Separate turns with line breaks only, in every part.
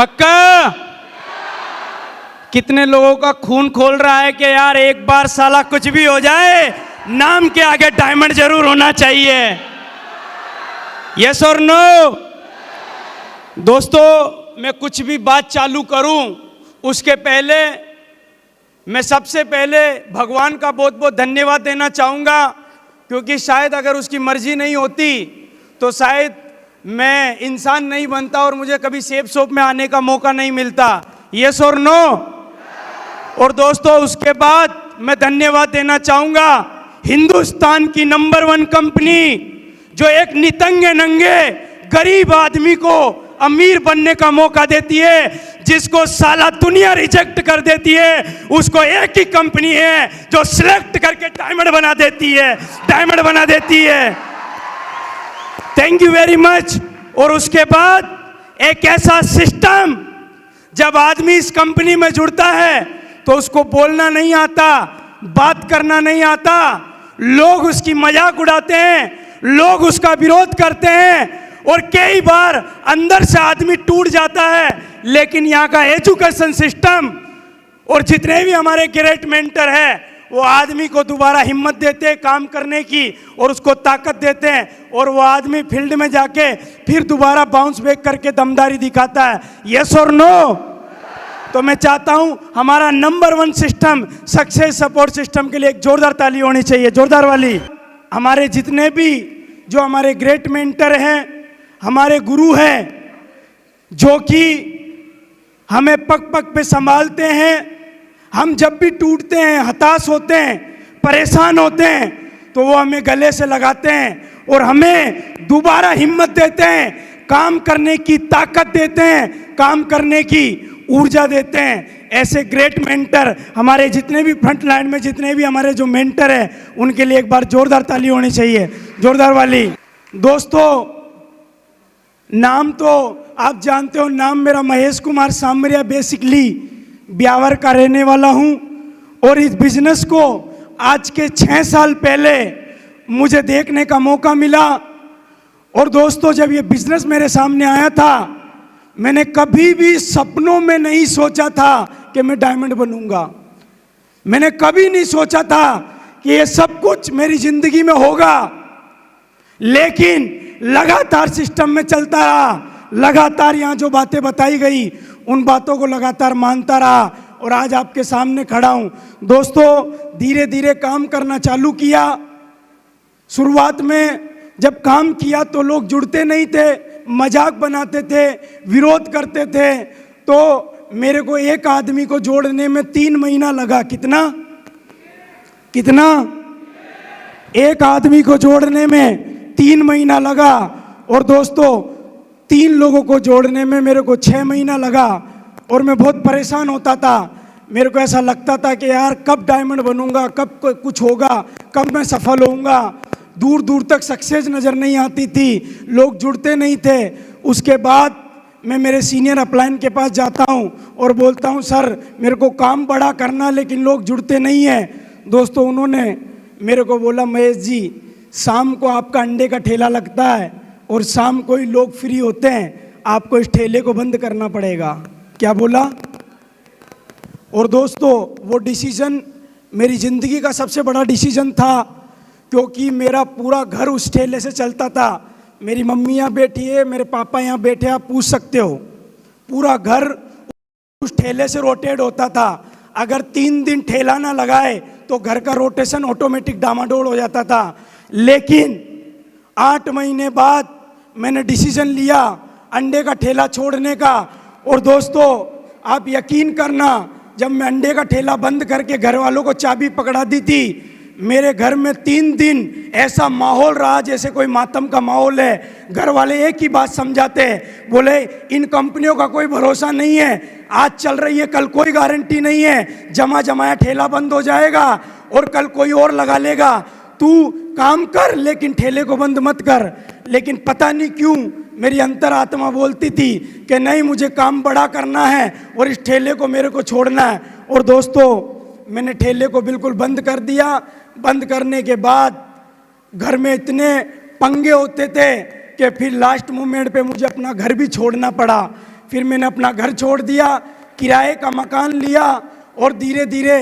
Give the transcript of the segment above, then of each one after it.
पक्का? कितने लोगों का खून खोल रहा है कि यार एक बार साला कुछ भी हो जाए, नाम के आगे डायमंड जरूर होना चाहिए। यस और नो? दोस्तों, मैं कुछ भी बात चालू करूं उसके पहले मैं सबसे पहले भगवान का बहुत बहुत धन्यवाद देना चाहूँगा, क्योंकि शायद अगर उसकी मर्जी नहीं होती तो शायद मैं इंसान नहीं बनता और मुझे कभी सेफ शॉप में आने का मौका नहीं मिलता। यस और नो? और दोस्तों, उसके बाद मैं धन्यवाद देना चाहूँगा हिंदुस्तान की नंबर 1 कंपनी, जो एक नितंगे नंगे गरीब आदमी को अमीर बनने का मौका देती है, जिसको साला दुनिया रिजेक्ट कर देती है, उसको एक ही कंपनी है जो सिलेक्ट करके डायमंड बना देती है, डायमंड बना देती है। Thank you very much. और उसके बाद एक ऐसा सिस्टम, जब आदमी इस कंपनी में जुड़ता है तो उसको बोलना नहीं आता, बात करना नहीं आता, लोग उसकी मजाक उड़ाते हैं, लोग उसका विरोध करते हैं और कई बार अंदर से आदमी टूट जाता है। लेकिन यहाँ का एजुकेशन सिस्टम और जितने भी हमारे ग्रेट मेंटर हैं, वो आदमी को दोबारा हिम्मत देते हैं काम करने की और उसको ताकत देते हैं, और वो आदमी फील्ड में जाके फिर दोबारा बाउंस बैक करके दमदारी दिखाता है। यस और नो? तो मैं चाहता हूं हमारा number 1 system, success support system के लिए एक जोरदार ताली होनी चाहिए, जोरदार वाली। हमारे जितने भी जो हमारे ग्रेट मेंटर हैं, हमारे गुरु हैं, जो कि हमें पग पग पे संभालते हैं, हम जब भी टूटते हैं, हताश होते हैं, परेशान होते हैं, तो वो हमें गले से लगाते हैं और हमें दोबारा हिम्मत देते हैं, काम करने की ताकत देते हैं, काम करने की ऊर्जा देते हैं। ऐसे ग्रेट मेंटर हमारे जितने भी फ्रंट लाइन में जितने भी हमारे जो मेंटर हैं, उनके लिए एक बार जोरदार ताली होनी चाहिए, जोरदार वाली। दोस्तों, नाम तो आप जानते हो, नाम मेरा महेश कुमार सामरिया, बेसिकली ब्यावर का रहने वाला हूं और इस बिजनेस को आज के 6 साल पहले मुझे देखने का मौका मिला। और दोस्तों, जब ये बिजनेस मेरे सामने आया था, मैंने कभी भी सपनों में नहीं सोचा था कि मैं डायमंड बनूंगा। मैंने कभी नहीं सोचा था कि ये सब कुछ मेरी जिंदगी में होगा, लेकिन लगातार सिस्टम में चलता रहा, लगातार यहाँ जो बातें बताई गई उन बातों को लगातार मानता रहा और आज आपके सामने खड़ा हूँ। दोस्तों, धीरे धीरे काम करना चालू किया। शुरुआत में जब काम किया तो लोग जुड़ते नहीं थे, मजाक बनाते थे, विरोध करते थे, तो मेरे को एक आदमी को जोड़ने में 3 महीना लगा। कितना? एक आदमी को जोड़ने में 3 महीना लगा। और दोस्तों, 3 लोगों को जोड़ने में मेरे को 6 महीना लगा और मैं बहुत परेशान होता था। मेरे को ऐसा लगता था कि यार कब डायमंड बनूंगा, कब कुछ होगा, कब मैं सफल होऊंगा। दूर दूर तक सक्सेस नज़र नहीं आती थी, लोग जुड़ते नहीं थे। उसके बाद मैं मेरे सीनियर अपलाइन के पास जाता हूँ और बोलता हूँ, सर मेरे को काम बड़ा करना, लेकिन लोग जुड़ते नहीं हैं। दोस्तों, उन्होंने मेरे को बोला, महेश जी, शाम को आपका अंडे का ठेला लगता है और शाम को ही लोग फ्री होते हैं, आपको इस ठेले को बंद करना पड़ेगा। क्या बोला? और दोस्तों, वो डिसीजन मेरी ज़िंदगी का सबसे बड़ा डिसीजन था, क्योंकि मेरा पूरा घर उस ठेले से चलता था। मेरी मम्मी यहाँ बैठी है, मेरे पापा यहाँ बैठे, आप पूछ सकते हो। पूरा घर उस ठेले से रोटेट होता था। अगर 3 दिन ठेला ना लगाए तो घर का रोटेशन ऑटोमेटिक डामाडोल हो जाता था। लेकिन 8 महीने बाद मैंने डिसीजन लिया अंडे का ठेला छोड़ने का। और दोस्तों, आप यकीन करना, जब मैं अंडे का ठेला बंद करके घर वालों को चाबी पकड़ा दी थी, मेरे घर में 3 दिन ऐसा माहौल रहा जैसे कोई मातम का माहौल है। घर वाले एक ही बात समझाते हैं, बोले इन कंपनियों का कोई भरोसा नहीं है, आज चल रही है कल कोई गारंटी नहीं है, जमा जमाया ठेला बंद हो जाएगा और कल कोई और लगा लेगा, तू काम कर लेकिन ठेले को बंद मत कर। लेकिन पता नहीं क्यों मेरी अंतरात्मा बोलती थी कि नहीं, मुझे काम बड़ा करना है और इस ठेले को मेरे को छोड़ना है। और दोस्तों, मैंने ठेले को बिल्कुल बंद कर दिया। बंद करने के बाद घर में इतने पंगे होते थे कि फिर लास्ट मोमेंट पे मुझे अपना घर भी छोड़ना पड़ा। फिर मैंने अपना घर छोड़ दिया, किराए का मकान लिया और धीरे धीरे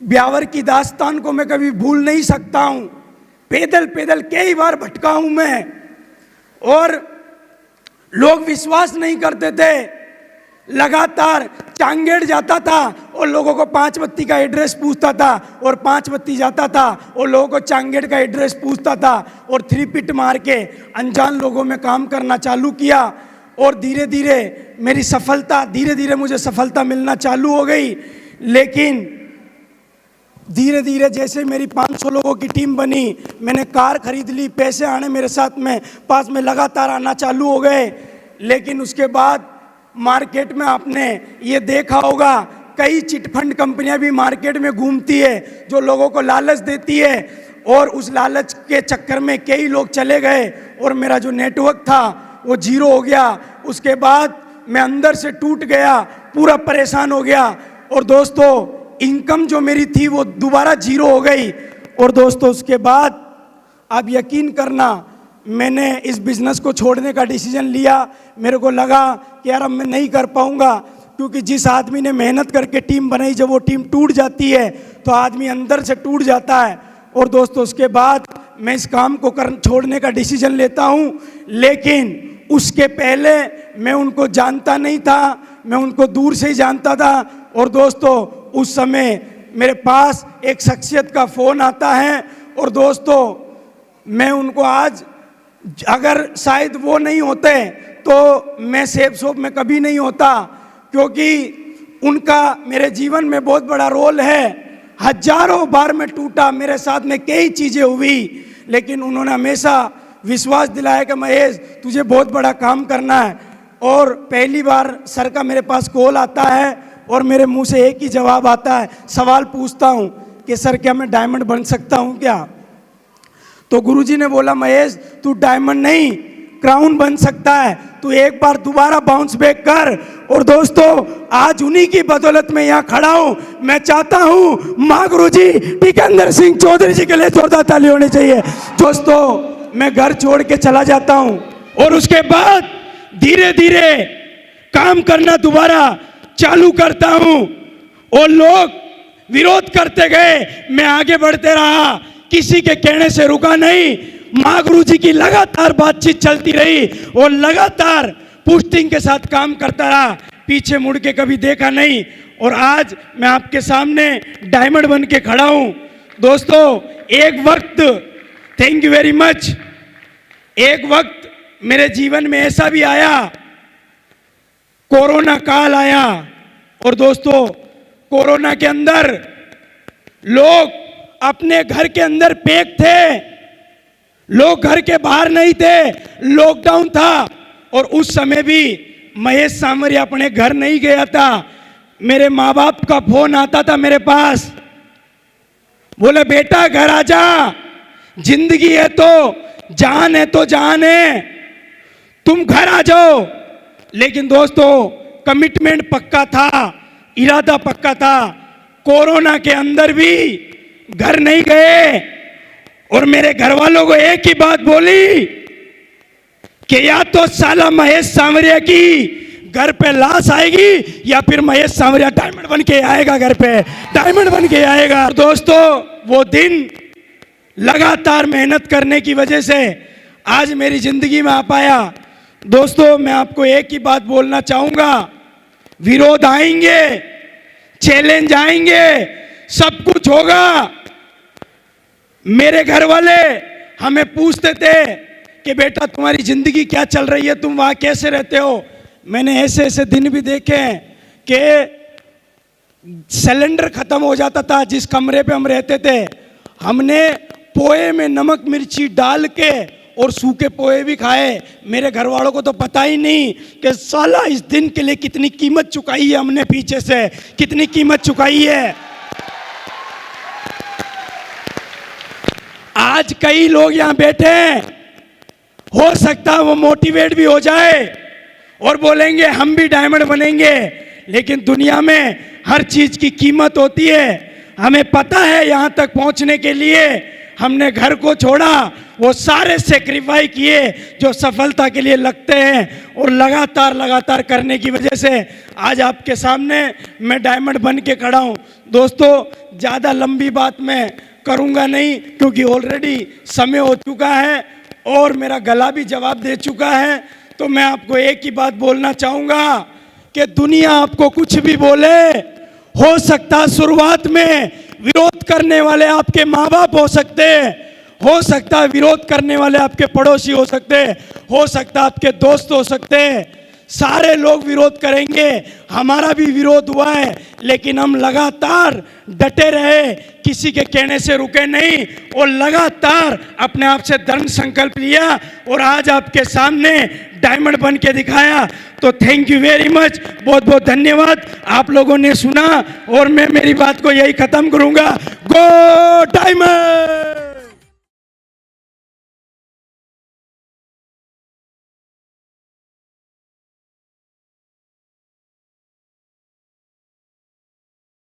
ब्यावर की दास्तान को मैं कभी भूल नहीं सकता हूँ। पैदल पैदल कई बार भटका हूँ मैं और लोग विश्वास नहीं करते थे। लगातार चांगेड़ जाता था और लोगों को 5 बत्ती का एड्रेस पूछता था और 5 बत्ती जाता था और लोगों को चांगेड़ का एड्रेस पूछता था और 3 पिट मार के अनजान लोगों में काम करना चालू किया और धीरे धीरे मेरी सफलता, धीरे धीरे मुझे सफलता मिलना चालू हो गई। लेकिन धीरे धीरे जैसे मेरी 500 लोगों की टीम बनी, मैंने कार खरीद ली, पैसे आने मेरे साथ में पास में लगातार आना चालू हो गए। लेकिन उसके बाद मार्केट में आपने ये देखा होगा, कई चिटफंड कंपनियां भी मार्केट में घूमती है जो लोगों को लालच देती है और उस लालच के चक्कर में कई लोग चले गए और मेरा जो नेटवर्क था वो जीरो हो गया। उसके बाद मैं अंदर से टूट गया, पूरा परेशान हो गया और दोस्तों इनकम जो मेरी थी वो दोबारा जीरो हो गई। और दोस्तों उसके बाद आप यकीन करना, मैंने इस बिज़नेस को छोड़ने का डिसीजन लिया। मेरे को लगा कि यार अब मैं नहीं कर पाऊंगा, क्योंकि जिस आदमी ने मेहनत करके टीम बनाई, जब वो टीम टूट जाती है तो आदमी अंदर से टूट जाता है। और दोस्तों उसके बाद मैं इस काम को छोड़ने का डिसीजन लेता हूँ। लेकिन उसके पहले मैं उनको जानता नहीं था, मैं उनको दूर से ही जानता था। और दोस्तों उस समय मेरे पास एक शख्सियत का फ़ोन आता है और दोस्तों मैं उनको आज, अगर शायद वो नहीं होते तो मैं सेफ शॉप में कभी नहीं होता, क्योंकि उनका मेरे जीवन में बहुत बड़ा रोल है। हजारों बार मैं टूटा, मेरे साथ में कई चीज़ें हुई, लेकिन उन्होंने हमेशा विश्वास दिलाया कि महेश तुझे बहुत बड़ा काम करना है। और पहली बार सर का मेरे पास कॉल आता है और मेरे मुंह से एक ही जवाब आता है। सवाल पूछता हूँ कि सर क्या मैं डायमंड बन सकता हूँ क्या? तो गुरुजी ने बोला महेश तू डायमंड नहीं क्राउन बन सकता है, तू एक बार दोबारा बाउंस बैक कर। और दोस्तों आज उन्हीं की बदौलत में यहाँ खड़ा हूँ। मैं चाहता हूँ माँ गुरुजी टिकंदर सिंह चौधरी जी के लिए जोरदार ताली होनी चाहिए। दोस्तों मैं घर छोड़ के चला जाता हूँ और उसके बाद धीरे धीरे काम करना दोबारा चालू करता हूँ और लोग विरोध करते गए, मैं आगे बढ़ते रहा, किसी के कहने से रुका नहीं। माँ गुरुजी की लगातार बातचीत चलती रही और लगातार पोस्टिंग के साथ काम करता रहा, पीछे मुड़ के कभी देखा नहीं। और आज मैं आपके सामने डायमंड बन के खड़ा हूँ। दोस्तों एक वक्त, थैंक यू वेरी मच, एक वक्त मेरे जीवन में ऐसा भी आया, कोरोना काल आया। और दोस्तों कोरोना के अंदर लोग अपने घर के अंदर पैक थे, लोग घर के बाहर नहीं थे, लॉकडाउन था। और उस समय भी महेश सांवरिया अपने घर नहीं गया था। मेरे माँ बाप का फोन आता था मेरे पास, बोले बेटा घर आ जा, जिंदगी है तो जान है, तो जान है, तुम घर आ जाओ। लेकिन दोस्तों कमिटमेंट पक्का था, इरादा पक्का था। कोरोना के अंदर भी घर नहीं गए और मेरे घर वालों को एक ही बात बोली कि या तो साला महेश सांवरिया की घर पे लाश आएगी या फिर महेश सांवरिया डायमंड बन के आएगा, घर पे डायमंड बन के आएगा। दोस्तों वो दिन लगातार मेहनत करने की वजह से आज मेरी जिंदगी में आ पाया। दोस्तों मैं आपको एक ही बात बोलना चाहूंगा, विरोध आएंगे, चैलेंज आएंगे, सब कुछ होगा। मेरे घर वाले हमें पूछते थे कि बेटा तुम्हारी जिंदगी क्या चल रही है, तुम वहां कैसे रहते हो। मैंने ऐसे ऐसे दिन भी देखे हैं कि सिलेंडर खत्म हो जाता था जिस कमरे पे हम रहते थे, हमने पोहे में नमक मिर्ची डाल के और सूखे पोहे भी खाए। मेरे घर वालों को तो पता ही नहीं कि साला इस दिन के लिए कितनी कीमत चुकाई है हमने, पीछे से कितनी कीमत चुकाई है। आज कई लोग यहाँ बैठे हैं, हो सकता है वो मोटिवेट भी हो जाए और बोलेंगे हम भी डायमंड बनेंगे, लेकिन दुनिया में हर चीज की कीमत होती है। हमें पता है यहाँ तक पहुँचने के लिए
हमने घर को छोड़ा, वो सारे सेक्रीफाई किए जो सफलता के लिए लगते हैं, और लगातार करने की वजह से आज आपके सामने मैं डायमंड बन के खड़ा हूँ। दोस्तों, ज़्यादा लंबी बात मैं करूँगा नहीं, क्योंकि ऑलरेडी समय हो चुका है और मेरा गला भी जवाब दे चुका है। तो मैं आपको एक ही बात बोलना चाहूँगा कि दुनिया आपको कुछ भी बोले, हो सकता शुरुआत में विरोध करने वाले आपके माँ बाप हो सकते हैं, हो सकता है विरोध करने वाले आपके पड़ोसी हो सकते हैं, हो सकता है आपके दोस्त हो सकते हैं, सारे लोग विरोध करेंगे। हमारा भी विरोध हुआ है, लेकिन हम लगातार डटे रहे, किसी के कहने से रुके नहीं, और लगातार अपने आप से दृढ़ संकल्प लिया और आज आपके सामने डायमंड बन के दिखाया। तो थैंक यू वेरी मच, बहुत बहुत धन्यवाद। आप लोगों ने सुना और मैं मेरी बात को यही खत्म करूंगा। गो डायमंड।